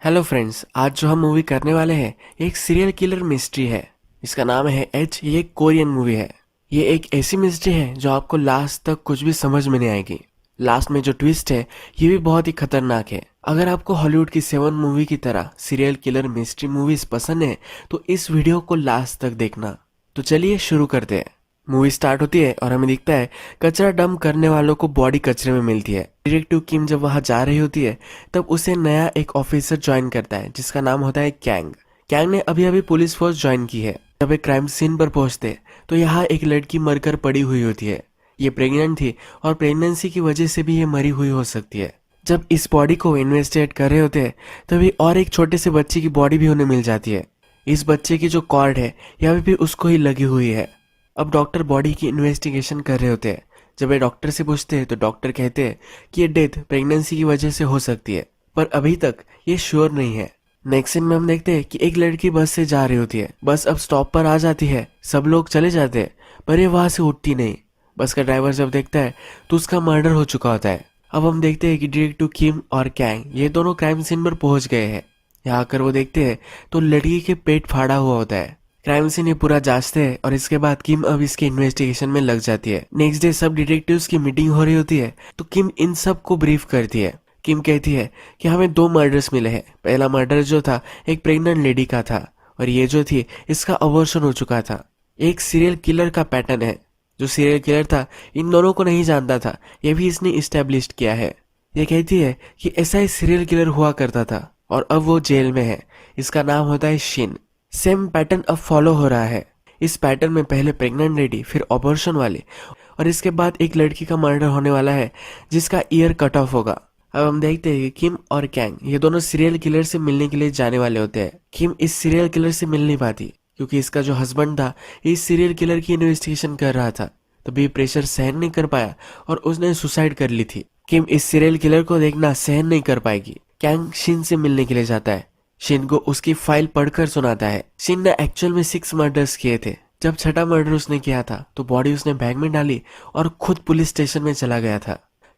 Hello friends, आज जो हम मूवी करने वाले हैं एक सीरियल किलर मिस्ट्री है। इसका नाम है एच। ये एक कोरियन मूवी है। ये एक ऐसी मिस्ट्री है जो आपको लास्ट तक कुछ भी समझ में नहीं आएगी। लास्ट में जो ट्विस्ट है ये भी बहुत ही खतरनाक है। अगर आपको हॉलीवुड की 7 मूवी की तरह सीरियल किलर मिस्ट्री मूवीज पसंद है तो इस वीडियो को लास्ट तक देखना। तो चलिए शुरू करते हैं। मूवी स्टार्ट होती है और हमें दिखता है कचरा डंप करने वालों को बॉडी कचरे में मिलती है। डिटेक्टिव किम जब वहां जा रही होती है तब उसे नया एक ऑफिसर ज्वाइन करता है जिसका नाम होता है कैंग। कैंग ने अभी अभी पुलिस फोर्स ज्वाइन की है। जब एक क्राइम सीन पर पहुंचते तो यहाँ एक लड़की मरकर पड़ी हुई होती है। ये प्रेग्नेंट थी और प्रेगनेंसी की वजह से भी ये मरी हुई हो सकती है। जब इस बॉडी को इन्वेस्टिगेट कर रहे होते हैं तभी और एक छोटे से बच्चे की बॉडी भी उन्हें मिल जाती है। इस बच्चे की जो कॉर्ड है यह भी उसको ही लगी हुई है। अब डॉक्टर बॉडी की इन्वेस्टिगेशन कर रहे होते हैं। जब ये डॉक्टर से पूछते हैं तो डॉक्टर कहते हैं कि ये डेथ प्रेगनेंसी की वजह से हो सकती है, पर अभी तक ये श्योर नहीं है। नेक्स्ट सीन में हम देखते हैं कि एक लड़की बस से जा रही होती है। बस अब स्टॉप पर आ जाती है, सब लोग चले जाते हैं पर ये वहां से उठती नहीं। बस का ड्राइवर जब देखता है तो उसका मर्डर हो चुका होता है। अब हम देखते हैं कि डिटेक्टिव किम और कैंग ये दोनों क्राइम सीन पर पहुंच गए हैं। यहाँ आकर वो देखते हैं तो लड़की के पेट फाड़ा हुआ होता है। क्राइम सीन ये पूरा जांचते हैं और इसके बाद किम अब इसके इन्वेस्टिगेशन में लग जाती है। नेक्स्ट डे सब डिटेक्टिव्स की मीटिंग हो रही होती है तो किम इन सब को ब्रीफ करती है। किम कहती है कि हमें 2 मर्डर्स मिले हैं। पहला मर्डर जो था एक प्रेग्नेंट लेडी का था और ये जो थी इसका अबॉर्शन हो चुका था। एक सीरियल किलर का पैटर्न है। जो सीरियल किलर था इन दोनों को नहीं जानता था, ये भी इसने इस्टेब्लिश किया है। ये कहती है कि ऐसा ही सीरियल किलर हुआ करता था और अब वो जेल में है। इसका नाम होता है शिन। सेम पैटर्न अब फॉलो हो रहा है। इस पैटर्न में पहले प्रेग्नेंट लेडी, फिर अबॉर्शन वाले और इसके बाद एक लड़की का मर्डर होने वाला है जिसका ईयर कट ऑफ होगा। अब हम देखते हैं कि किम और कैंग ये दोनों सीरियल किलर से मिलने के लिए जाने वाले होते हैं। किम इस सीरियल किलर से मिल नहीं पाती क्योंकि इसका जो हस्बैंड था इस सीरियल किलर की इन्वेस्टिगेशन कर रहा था, तभी प्रेशर सहन नहीं कर पाया और उसने सुसाइड कर ली थी। किम इस सीरियल किलर को देखना सहन नहीं कर पाएगी। कैंग शिन से मिलने के लिए जाता है। शिन को उसकी फाइल पढ़कर सुनाता है। शिन ने एक्चुअल में 6 मर्डर्स किए थे। जब छठा मर्डर उसने किया था तो बॉडी उसने बैग में डाली और खुद पुलिस स्टेशन में चला गया था।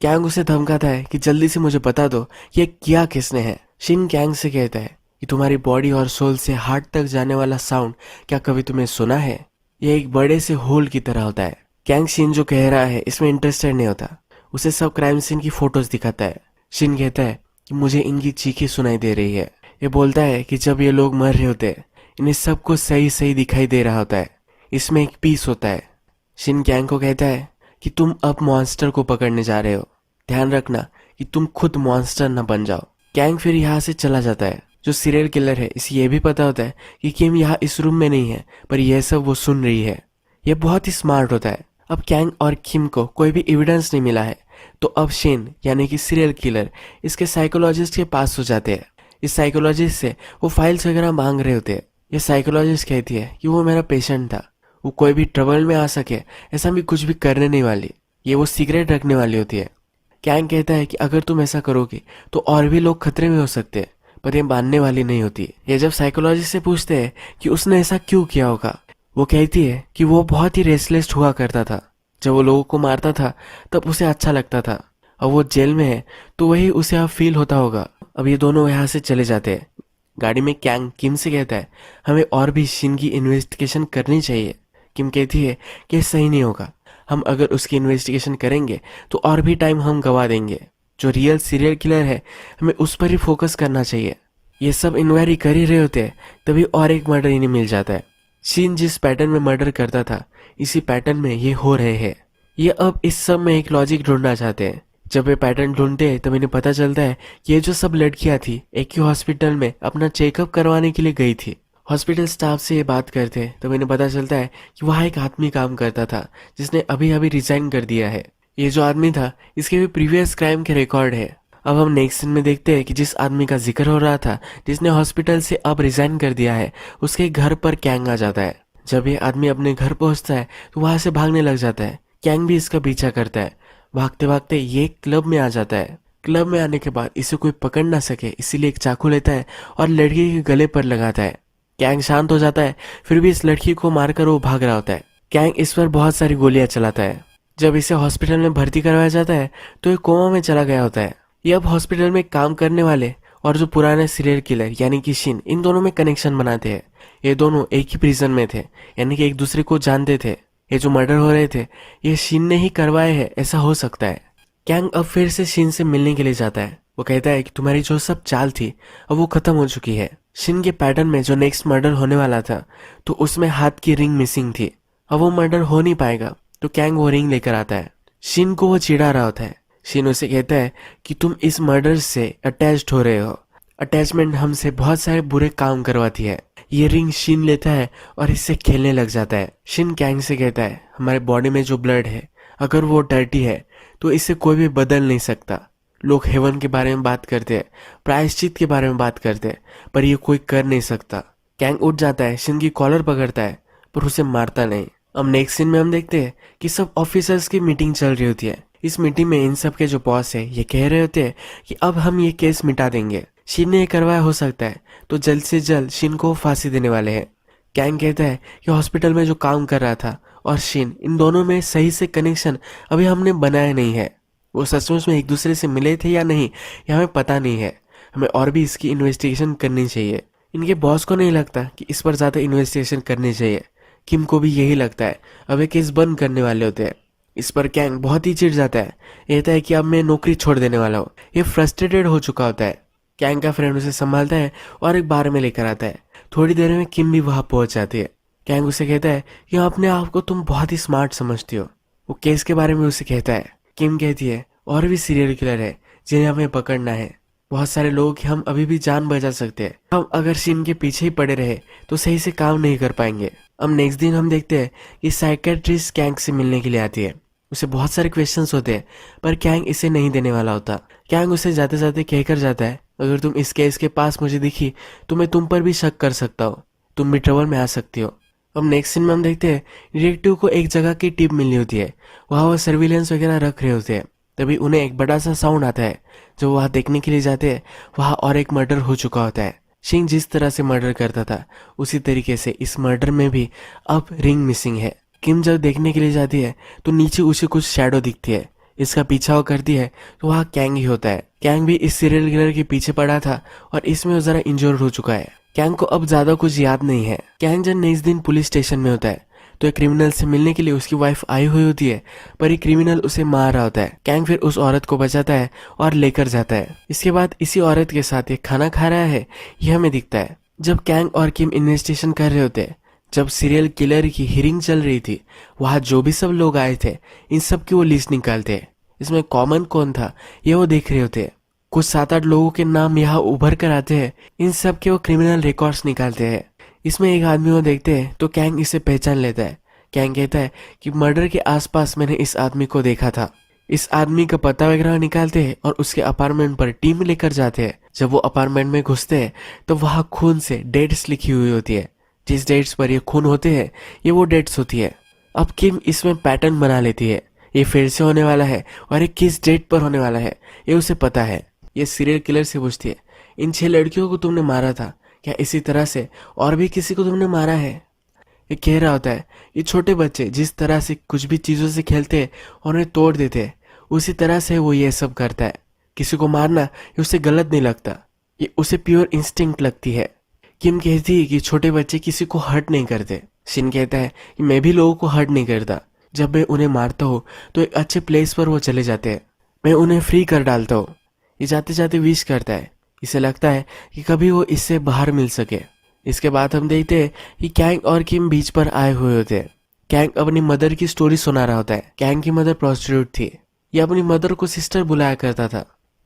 कैंग उसे धमकाता है कि जल्दी से मुझे बता दो ये किया किसने है। शिन कैंग से कहता है कि तुम्हारी बॉडी और सोल से हार्ट तक जाने वाला साउंड क्या कभी तुमने सुना है? ये एक बड़े से होल की तरह होता है। कैंग शिन जो कह रहा है इसमें इंटरेस्टेड नहीं होता। उसे सब क्राइम सीन की फोटोज दिखाता है। शिन कहता है कि मुझे इनकी चीखें सुनाई दे रही है। ये बोलता है कि जब ये लोग मर रहे होते हैं इन्हें सबको सही सही दिखाई दे रहा होता है। इसमें एक पीस होता है। शिन कैंग को कहता है कि तुम अब मॉन्स्टर को पकड़ने जा रहे हो, ध्यान रखना कि तुम खुद मॉन्स्टर न बन जाओ। कैंग फिर यहाँ से चला जाता है। जो सीरियल किलर है इसे ये भी पता होता है कि किम यहाँ इस रूम में नहीं है, पर यह सब वो सुन रही है। यह बहुत ही स्मार्ट होता है। अब कैंग और किम को कोई भी एविडेंस नहीं मिला है तो अब शिन यानी कि सीरियल किलर इसके साइकोलॉजिस्ट के पास हो जाते हैं। इस साइकोलॉजिस्ट से वो फाइल्स वगैरह मांग रहे होते हैं। ये साइकोलॉजिस्ट कहती है कि वो मेरा पेशेंट था, वो कोई भी ट्रबल में आ सके ऐसा भी कुछ भी करने नहीं वाली, ये वो सीक्रेट रखने वाली होती है। कैंग कहता है कि अगर तुम ऐसा करोगे तो और भी लोग खतरे में हो सकते हैं, पर ये मानने वाली नहीं होती। ये जब साइकोलॉजिस्ट से पूछते हैं कि उसने ऐसा क्यों किया होगा, वो कहती है कि वो बहुत ही रेस्टलेस हुआ करता था। जब वो लोगों को मारता था तब उसे अच्छा लगता था। अब वो जेल में है तो वही उसे अब फील होता होगा। अब ये दोनों यहाँ से चले जाते हैं। गाड़ी में कैंग किम से कहता है हमें और भी शिन की इन्वेस्टिगेशन करनी चाहिए। किम कहती है कि सही नहीं होगा, हम अगर उसकी इन्वेस्टिगेशन करेंगे तो और भी टाइम हम गवा देंगे। जो रियल सीरियल किलर है हमें उस पर ही फोकस करना चाहिए। ये सब इंक्वायरी कर ही रहे होते हैं तभी और एक मर्डर इन्हें मिल जाता है। शिन जिस पैटर्न में मर्डर करता था इसी पैटर्न में ये हो रहे हैं। ये अब इस सब में एक लॉजिक ढूंढना चाहते हैं। जब ये पैटर्न ढूंढते हैं तब इन्हें पता चलता है कि ये जो सब लड़कियां थी एक ही हॉस्पिटल में अपना चेकअप करवाने के लिए गई थी। हॉस्पिटल स्टाफ से ये बात करते हैं तब इन्हें पता चलता है कि वहाँ एक आदमी काम करता था जिसने अभी अभी रिजाइन कर दिया है। ये जो आदमी था इसके भी प्रीवियस क्राइम के रिकॉर्ड है। अब हम नेक्स्ट सीन में देखते हैं कि जिस आदमी का जिक्र हो रहा था जिसने हॉस्पिटल से अब रिजाइन कर दिया है उसके घर पर कैंग आ जाता है। जब ये आदमी अपने घर पहुंचता है तो वहां से भागने लग जाता है। कैंग भी इसका पीछा करता है। भागते भागते ये क्लब में आ जाता है। क्लब में आने के बाद इसे कोई पकड़ ना सके इसीलिए एक चाकू लेता है और लड़की के गले पर लगाता है। कैंग शांत हो जाता है, फिर भी इस लड़की को मारकर वो भाग रहा होता है। कैंग इस पर बहुत सारी गोलियां चलाता है। जब इसे हॉस्पिटल में भर्ती करवाया जाता है तो ये कोमा में चला गया होता है। ये अब हॉस्पिटल में काम करने वाले और जो पुराने सीरियल किलर यानी कि शिन, इन दोनों में कनेक्शन बनाते हैं। ये दोनों एक ही प्रिजन में थे, यानी कि एक दूसरे को जानते थे। ये जो मर्डर हो रहे थे ये शिन ने ही करवाए हैं, ऐसा हो सकता है। कैंग अब फिर से शिन से मिलने के लिए जाता है। वो कहता है कि तुम्हारी जो सब चाल थी अब वो खत्म हो चुकी है। शिन के पैटर्न में जो नेक्स्ट मर्डर होने वाला था तो उसमें हाथ की रिंग मिसिंग थी। अब वो मर्डर हो नहीं पाएगा, तो कैंग वो रिंग लेकर आता है। शिन को वो चिढ़ा रहा होता है। शिन उसे कहता है कि तुम इस मर्डर से अटैच्ड हो रहे हो। अटैचमेंट हमसे बहुत सारे बुरे काम करवाती है। ये रिंग शिन लेता है और इससे खेलने लग जाता है। शिन कैंग से कहता है हमारे बॉडी में जो ब्लड है अगर वो डर्टी है तो इसे कोई भी बदल नहीं सकता। लोग हेवन के बारे में बात करते हैं, प्रायश्चित के बारे में बात करते हैं, पर ये कोई कर नहीं सकता। कैंग उठ जाता है, शिन की कॉलर पकड़ता है पर उसे मारता नहीं। अब नेक्स्ट सीन में हम देखते हैं कि सब ऑफिसर्स की मीटिंग चल रही होती है। इस मीटिंग में इन सब के जो बॉस है ये कह रहे होते हैं कि अब हम ये केस मिटा देंगे। शिन ने ये करवाया हो सकता है, तो जल्द से जल्द शिन को फांसी देने वाले हैं। कैंग कहता है कि हॉस्पिटल में जो काम कर रहा था और शिन, इन दोनों में सही से कनेक्शन अभी हमने बनाया नहीं है। वो सचमुच में एक दूसरे से मिले थे या नहीं ये हमें पता नहीं है। हमें और भी इसकी इन्वेस्टिगेशन करनी चाहिए। इनके बॉस को नहीं लगता कि इस पर ज़्यादा इन्वेस्टिगेशन करनी चाहिए। किम को भी यही लगता है। अब ये केस बंद करने वाले होते हैं। इस पर कैंग बहुत ही चिढ़ जाता है। कहता है कि अब मैं नौकरी छोड़ देने वाला हूँ। ये फ्रस्ट्रेटेड हो चुका होता है। कैंग का फ्रेंड उसे संभालता है और एक बार में लेकर आता है। थोड़ी देर में किम भी वहां पहुंच जाती है। कैंग उसे कहता है कि अपने आप को तुम बहुत ही स्मार्ट समझती हो। वो केस के बारे में उसे कहता है। किम कहती है और भी सीरियल किलर है जिन्हें हमें पकड़ना है। बहुत सारे लोग हम अभी भी जान बचा सकते हैं। हम अगर शिन के पीछे ही पड़े रहे तो सही से काम नहीं कर पाएंगे। अब नेक्स्ट दिन हम देखते हैं कि साइकेट्रिस्ट कैंग से मिलने के लिए आती है। उसे बहुत सारे क्वेश्चंस होते हैं पर कैंग इसे नहीं देने वाला होता। कैंग उसे जाते जाते कहकर जाता है अगर तुम इस केस के पास मुझे दिखी तो मैं तुम पर भी शक कर सकता हूँ। तुम भी ट्रबल में आ सकती हो। अब नेक्स्ट सीन में हम देखते हैं डिटेक्टिव को एक जगह की टिप मिली होती है। वहाँ वो सर्विलेंस वगैरह रख रहे होते हैं। तभी उन्हें एक बड़ा सा साउंड आता है। जो वहाँ देखने के लिए जाते हैं वहाँ और एक मर्डर हो चुका होता है। शिन जिस तरह से मर्डर करता था उसी तरीके से इस मर्डर में भी अब रिंग मिसिंग है। किम जब देखने के लिए जाती है तो नीचे उसे कुछ शैडो दिखती है। इसका पीछा वो करती है तो वहाँ कैंग ही होता है। कैंग भी इस सीरियल किलर के पीछे पड़ा था और इसमें वो जरा इंजोर्ड हो चुका है। कैंग को अब ज्यादा कुछ याद नहीं है। कैंग जब नेक्स्ट दिन पुलिस स्टेशन में होता है तो एक क्रिमिनल से मिलने के लिए उसकी वाइफ आई हुई होती है, पर ये क्रिमिनल उसे मार रहा होता है। कैंग फिर उस औरत को बचाता है और लेकर जाता है। इसके बाद इसी औरत के साथ ये खाना खा रहा है यह हमें दिखता है। जब कैंग और किम इन्वेस्टिगेशन कर रहे होते हैं, जब सीरियल किलर की हियरिंग चल रही थी, वहाँ जो भी सब लोग आए थे इन सब की वो लिस्ट निकालते हैं। इसमें कॉमन कौन था ये वो देख रहे होते हैं। कुछ 7-8 लोगों के नाम यहाँ उभर कर आते हैं। इन सब के वो क्रिमिनल रिकॉर्ड्स निकालते हैं। इसमें एक आदमी वो देखते हैं तो कैंग इसे पहचान लेता है। कैंग कहता है कि मर्डर के आसपास मैंने इस आदमी को देखा था। इस आदमी का पता वगैरह निकालते हैं और उसके अपार्टमेंट पर टीम लेकर जाते हैं। जब वो अपार्टमेंट में घुसते हैं तो वहाँ खून से डेट्स लिखी हुई होती है। जिस डेट्स पर ये खून होते हैं ये वो डेट्स होती है। अब किम इसमें पैटर्न बना लेती है। ये फिर से होने वाला है और ये किस डेट पर होने वाला है ये उसे पता है। ये सीरियल किलर से पूछती है इन 6 लड़कियों को तुमने मारा था, क्या इसी तरह से और भी किसी को तुमने मारा है? ये कह रहा होता है ये छोटे बच्चे जिस तरह से कुछ भी चीज़ों से खेलते हैं और उन्हें तोड़ देते हैं उसी तरह से वो ये सब करता है। किसी को मारना ये उसे गलत नहीं लगता, ये उसे प्योर इंस्टिंक्ट लगती है। किम कहती है कि छोटे बच्चे किसी को हर्ट नहीं करते। शिन कहता है कि मैं भी लोगों को हर्ट नहीं करता। जब मैं उन्हें मारता हूँ तो एक अच्छे प्लेस पर वो चले जाते हैं। मैं उन्हें फ्री कर डालता हूँ। ये जाते जाते विश करता है। इसे लगता है कि कभी वो इससे बाहर मिल सके। इसके बाद हम देखते हैं कि कैंग और किम बीच पर आए हुए होते हैं। कैंग अपनी मदर की स्टोरी सुना रहा होता है। कैंग की मदर प्रोस्टिट्यूट थी। ये अपनी मदर को सिस्टर बुलाया करता था।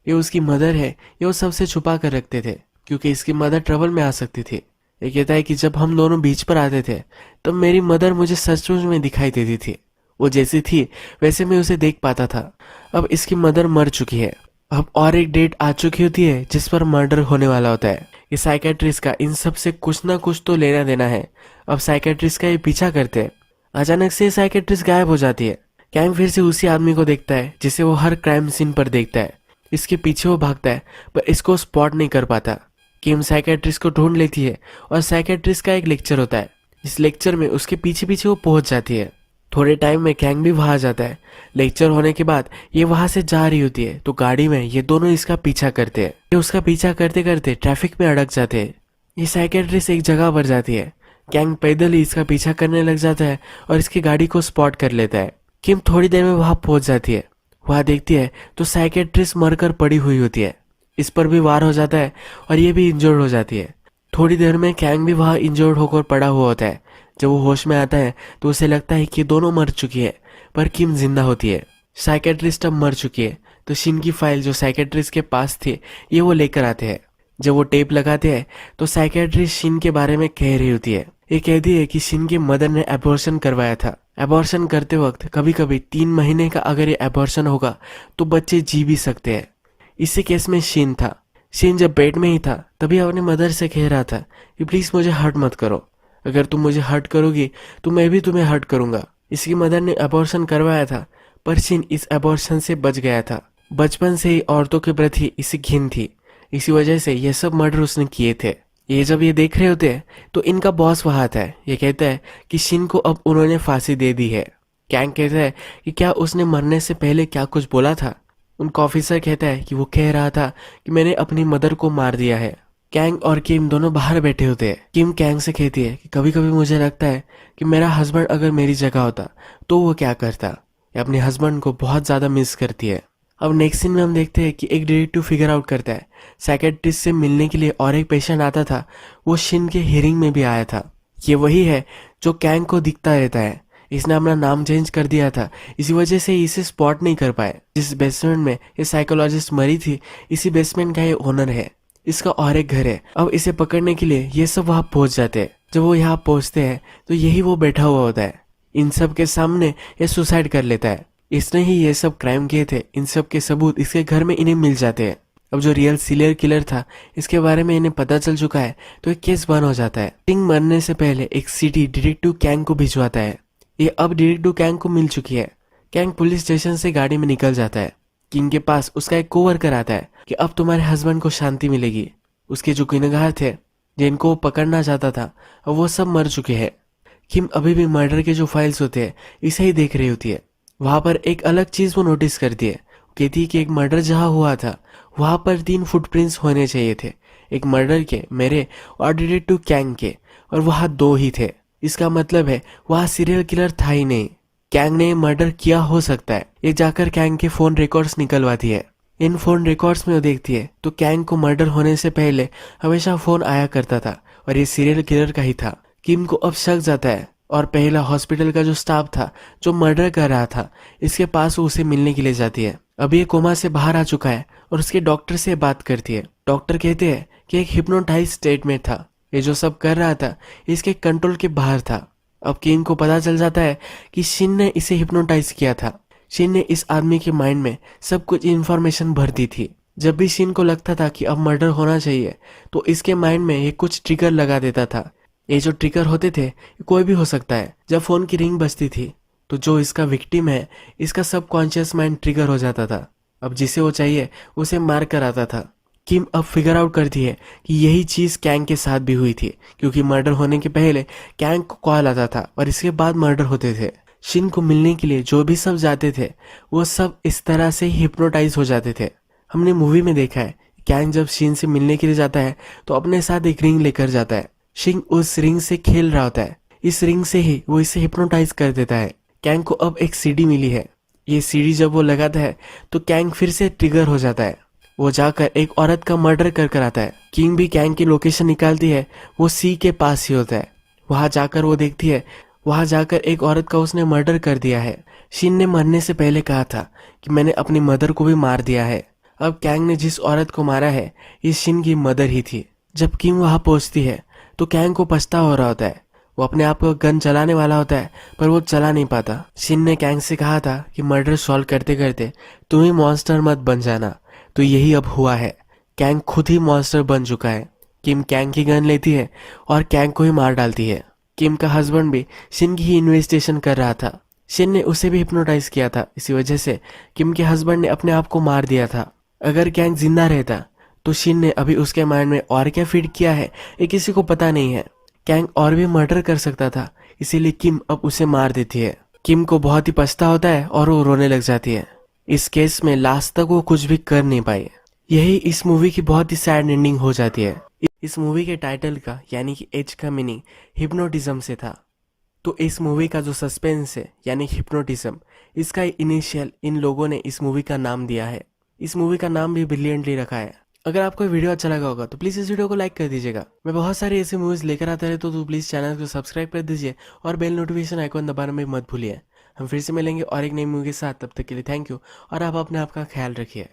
ये उसकी मदर है, ये वो सबसे छुपा कर रखते थे क्योंकि इसकी मदर ट्रबल में आ सकती थी। ये कहता है कि जब हम दोनों बीच पर आते थे तब मेरी मदर मुझे सचमुच में दिखाई देती थी। वो जैसी थी वैसे मैं उसे देख पाता था। अब इसकी मदर मर चुकी है। अब और एक डेट आ चुकी होती है जिस पर मर्डर होने वाला होता है। ये साइकेट्रिस्ट का इन सब से कुछ ना कुछ तो लेना देना है। अब साइकेट्रिस्ट का ये पीछा करते हैं। अचानक से साइकेट्रिस्ट गायब हो जाती है। कैंग फिर से उसी आदमी को देखता है जिसे वो हर क्राइम सीन पर देखता है। इसके पीछे वो भागता है पर इसको स्पॉट नहीं कर पाता। किम साइकेट्रिस्ट को ढूंढ लेती है और साइकेट्रिस्ट का एक लेक्चर होता है। इस लेक्चर में उसके पीछे पीछे वो पहुंच जाती है। थोड़े टाइम में कैंग भी वहां जाता है। लेक्चर होने के बाद ये वहां से जा रही होती है तो गाड़ी में ये दोनों इसका पीछा करते हैं। ये उसका पीछा करते करते ट्रैफिक में अड़क जाते हैं। ये साइकेट्रिस्ट एक जगह पर जाती है। कैंग पैदल ही इसका पीछा करने लग जाता है और इसकी गाड़ी को स्पॉट कर लेता है। किम थोड़ी देर में वहां पहुंच जाती है। वहां देखती है तो साइकेट्रिस्ट मरकर पड़ी हुई होती है। इस पर भी वार हो जाता है और ये भी इंजर्ड हो जाती है। थोड़ी देर में कैंग भी वहां इंजर्ड होकर पड़ा हुआ होता है। जब वो होश में आता है तो उसे लगता है कि दोनों मर चुकी है, पर किम जिंदा होती है। साइकेट्रिस्ट अब मर चुकी है तो शिन की फाइल जो साइकेट्रिस्ट के पास थी ये वो लेकर आते हैं। जब वो टेप लगाते हैं तो साइकेट्रिस्ट शिन के बारे में कह रही होती है। ये कहती है कि शिन की मदर ने एबॉर्शन करवाया था। एबॉर्शन करते वक्त कभी कभी 3 महीने का अगर ये एबॉर्शन होगा तो बच्चे जी भी सकते हैं। इसी केस में शिन था। शिन जब पेट में ही था तभी अपने मदर से कह रहा था कि प्लीज मुझे हर्ट मत करो, अगर तुम मुझे हर्ट करोगी तो मैं भी तुम्हें हर्ट करूंगा। इसकी मदर ने एबॉर्शन करवाया था पर शिन इस एबॉर्शन से बच गया था। बचपन से ही औरतों के प्रति इसे घिन थी, इसी वजह से ये सब मर्डर उसने किए थे। ये जब ये देख रहे होते हैं तो इनका बॉस वहां आता है। ये कहता है कि शिन को अब उन्होंने फांसी दे दी है। कैंग कहता है कि क्या उसने मरने से पहले क्या कुछ बोला था। उनका ऑफिसर कहता है कि वो कह रहा था कि मैंने अपनी मदर को मार दिया है। कैंग और किम दोनों बाहर बैठे होते हैं। किम कैंग से कहती है कि कभी कभी मुझे लगता है कि मेरा हस्बैंड अगर मेरी जगह होता तो वो क्या करता। ये अपने हस्बैंड को बहुत ज्यादा मिस करती है। अब नेक्स्ट सीन में हम देखते हैं कि एक डिटेक्टिव फिगर आउट करता है साइकेट्रिस्ट से मिलने के लिए और एक पेशेंट आता था, वो शिन के हियरिंग में भी आया था। ये वही है जो कैंग को दिखता रहता है। इसने अपना नाम चेंज कर दिया था, इसी वजह से इसे स्पॉट नहीं कर पाए। जिस बेसमेंट में ये साइकोलॉजिस्ट मरी थी इसी बेसमेंट का ये ओनर है। इसका और एक घर है। अब इसे पकड़ने के लिए ये सब वहां पहुंच जाते हैं। जब वो यहाँ पहुंचते हैं तो यही वो बैठा हुआ होता है। इन सब के सामने ये सुसाइड कर लेता है। इसने ही ये सब क्राइम किए थे। इन सब के सबूत इसके घर में इन्हें मिल जाते हैं। अब जो रियल सीरियल किलर था इसके बारे में इन्हें पता चल चुका है तो एक केस बंद हो जाता है। किंग मरने से पहले एक सीटी डिटेक्टिव कैंग को भिजवाता है। ये अब डिटेक्टिव कैंग को मिल चुकी है। कैंग पुलिस स्टेशन से गाड़ी में निकल जाता है। किंग के पास उसका एक कोवर्कर आता है कि अब तुम्हारे हस्बैंड को शांति मिलेगी। उसके जो गुनहगार थे जिनको वो पकड़ना चाहता था अब वो सब मर चुके हैं। किम अभी भी मर्डर के जो फाइल्स होते हैं इसे ही देख रही होती है। वहां पर एक अलग चीज वो नोटिस करती है। कहती है कि एक मर्डर जहां हुआ था वहां पर 3 फुटप्रिंट्स होने चाहिए थे, एक मर्डर के, मेरे और डिटेक्टिव कैंग के, और वहां 2 ही थे। इसका मतलब है वहां सीरियल किलर था ही नहीं। कैंग ने मर्डर किया हो सकता है। ये जाकर कैंग के फोन रिकॉर्ड्स निकलवाती है। इन फोन रिकॉर्ड्स में वो देखती है तो कैंग को मर्डर होने से पहले हमेशा फोन आया करता था और ये सीरियल किलर का ही था। किम को अब शक जाता है और पहला हॉस्पिटल का जो स्टाफ था जो मर्डर कर रहा था इसके पास वो उसे मिलने के लिए जाती है। अब ये कोमा से बाहर आ चुका है और उसके डॉक्टर से बात करती है। डॉक्टर कहते हैं कि एक हिप्नोटाइज स्टेट में था, ये जो सब कर रहा था इसके कंट्रोल के बाहर था। अब किम को पता चल जाता है कि शिन ने इसे हिप्नोटाइज किया था। शिन ने इस आदमी के माइंड में सब कुछ इन्फॉर्मेशन भर दी थी। जब भी शिन को लगता था कि अब मर्डर होना चाहिए तो इसके माइंड में ये कुछ ट्रिगर लगा देता था। ये जो ट्रिगर होते थे कोई भी हो सकता है। जब फोन की रिंग बजती थी तो जो इसका विक्टिम है इसका सबकॉन्शियस माइंड ट्रिगर हो जाता था। अब जिसे वो चाहिए उसे मार कर आता था। किम अब फिगर आउट करती है कि यही चीज कैंग के साथ भी हुई थी, क्योंकि मर्डर होने के पहले कैंग को कॉल आता था और इसके बाद मर्डर होते थे। शिन को मिलने के लिए जो भी सब जाते थे वो सब इस तरह से हिप्नोटाइज हो जाते थे। हमने मूवी में देखा है कैंग जब शिन से मिलने के लिए जाता है तो अपने साथ एक रिंग लेकर जाता है। शिन उस रिंग से खेल रहा होता है। इस रिंग से ही वो इसे हिप्नोटाइज कर देता है। कैंग को अब एक सीडी मिली है। ये सीडी जब वो लगाता है तो कैंग फिर से ट्रिगर हो जाता है। वो जाकर एक औरत का मर्डर कर आता है। किंग भी कैंग की लोकेशन निकालती है, वो सी के पास ही होता है। वहां जाकर वो देखती है, वहां जाकर एक औरत का उसने मर्डर कर दिया है। शिन ने मरने से पहले कहा था कि मैंने अपनी मदर को भी मार दिया है। अब कैंग ने जिस औरत को मारा है ये शिन की मदर ही थी। जब किंग वहां पहुंचती है तो कैंग को पछतावा हो रहा होता है। वो अपने आप को गन चलाने वाला होता है पर वो चला नहीं पाता। शिन ने कैंग से कहा था कि मर्डर सॉल्व करते करते तुम ही मॉन्स्टर मत बन जाना, तो यही अब हुआ है। कैंग खुद ही मॉन्स्टर बन चुका है। किम कैंग की गन लेती है और कैंग को ही मार डालती है। किम का हस्बैंड भी शिन की ही इन्वेस्टिगेशन कर रहा था। शिन ने उसे भी हिप्नोटाइज किया था, इसी वजह से किम के हस्बैंड ने अपने आप को मार दिया था। अगर कैंग जिंदा रहता तो शिन ने अभी उसके माइंड में और क्या फीड किया है ये किसी को पता नहीं है। कैंग और भी मर्डर कर सकता था, इसीलिए किम अब उसे मार देती है। किम को बहुत ही पछता होता है और वो रोने लग जाती है। इस केस में लास्ट तक वो कुछ भी कर नहीं पाई। यही इस मूवी की बहुत ही सैड एंडिंग हो जाती है। इस मूवी के टाइटल का यानी कि एज का मीनिंग हिप्नोटिज्म से था। तो इस मूवी का जो सस्पेंस है यानी हिप्नोटिज्म, इसका इनिशियल इन लोगों ने इस मूवी का नाम दिया है। इस मूवी का नाम भी ब्रिलियंटली रखा है। अगर आपको वीडियो अच्छा लगा होगा तो प्लीज़ इस वीडियो को लाइक कर दीजिएगा। मैं बहुत सारी ऐसी मूवीज़ लेकर आता रहता हूँ, तो प्लीज़ चैनल को सब्सक्राइब कर दीजिए और बेल नोटिफिकेशन आइकॉन दबाना भी मत भूलिए। हम फिर से मिलेंगे और एक नई मूवी के साथ। तब तक के लिए थैंक यू और आप अपने आप का ख्याल रखिए।